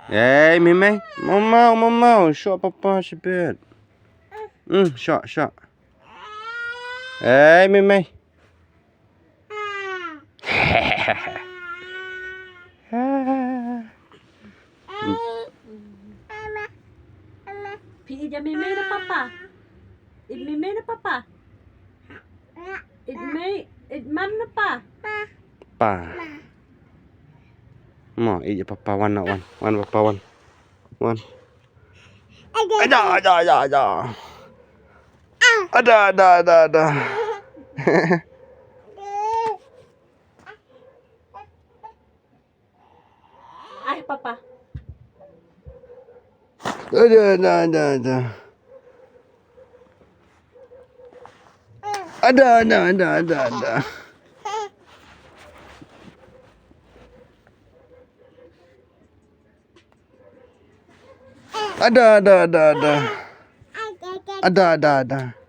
Hey, meimei. Mau. Shot papa sebet. Shot. Hey, meimei. Pi meimei na papa. Meimei na papa. Mam na pa. Pa. Mau ije papa one not one. One papa one. One. Ada. Ada. Ay, papa. Ada. Ada. Ada.